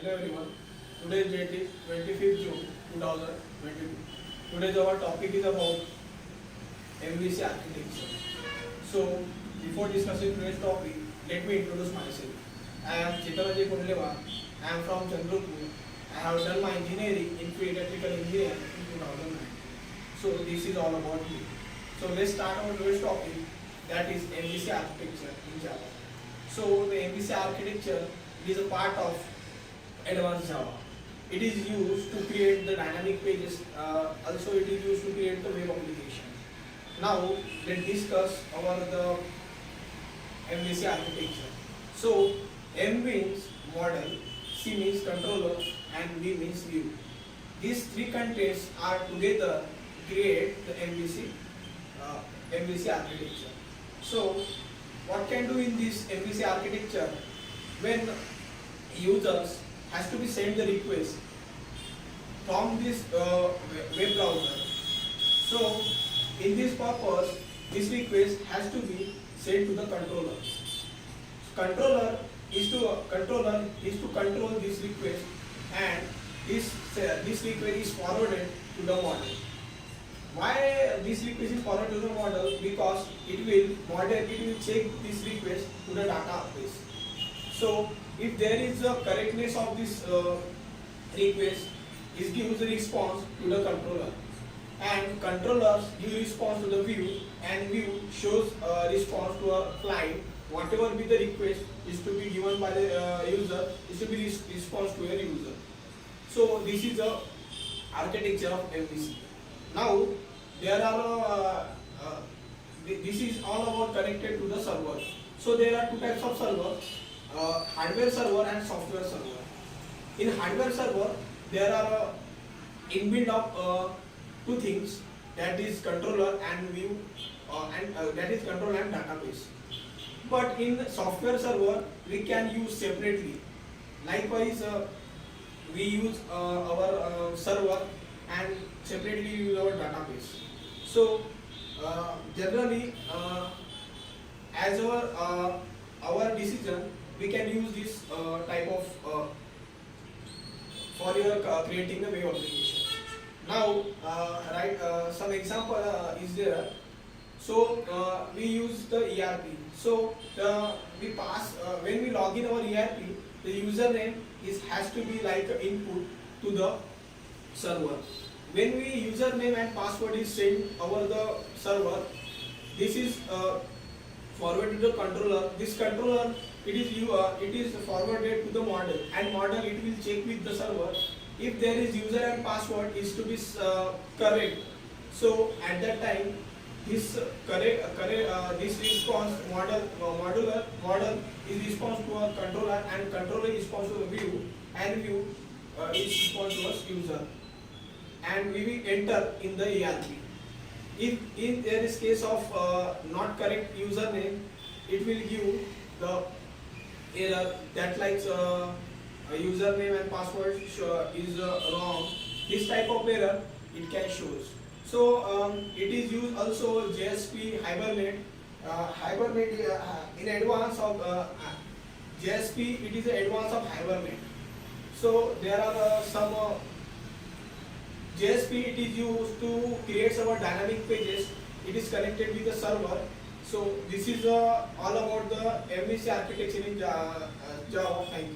Hello everyone. Today's date is 25th June 2022. Today's our topic is about MVC architecture. So before discussing today's topic, let me introduce myself. I am Chitaraji Kundlewa. I am from Chandrapur. I have done my engineering in field electrical engineering in 2009. So this is all about me. So let's start our today's topic, that is MVC architecture in Java. So the MVC architecture is a part of advanced Java. It is used to create the dynamic pages. Also, it is used to create the web application. Now, let's discuss about the MVC architecture. So, M means model, C means controller, and V means view. These three contents are together create the MVC architecture. So, what can do in this MVC architecture? When users has to be sent the request from this web browser. So in this purpose, this request has to be sent to the controller. Controller is to control this request, and this request is forwarded to the model. Why this request is forwarded to the model? Because it will check this request to the database. So if there is a correctness of this request, it gives a response to the controller, and controllers give response to the view, and view shows a response to a client. Whatever be the request is to be given by the user, is to be response to a user. So this is the architecture of MVC. Now there are this is all about connected to the server. So there are two types of servers. Hardware server and software server. In hardware server, there are inbuilt of two things, that is controller and view, that is controller and database. But in software server, we can use separately. Likewise, we use our server and separately use our database. So generally, as our decision, we can use this type of for your creating the web application. Now, some example is there. So we use the ERP. So we pass when we log in our ERP, the username has to be like input to the server. When we username and password is sent over the server, this is forwarded to the controller. This controller, it is forwarded to the model, and model it will check with the server if there is user and password is to be correct. So at that time, this this response model is response to a controller, and controller is response to a view, and view is response to a user, and we will enter in the ERP. If there is case of not correct username, it will give the error that like a username and password is wrong. This type of error it can shows. So it is used also JSP Hibernate. Hibernate in advance of JSP, it is an advance of Hibernate. So there are some JSP, it is used to create our dynamic pages. It is connected with the server. So this is all about the MVC architecture in Java. Thank you.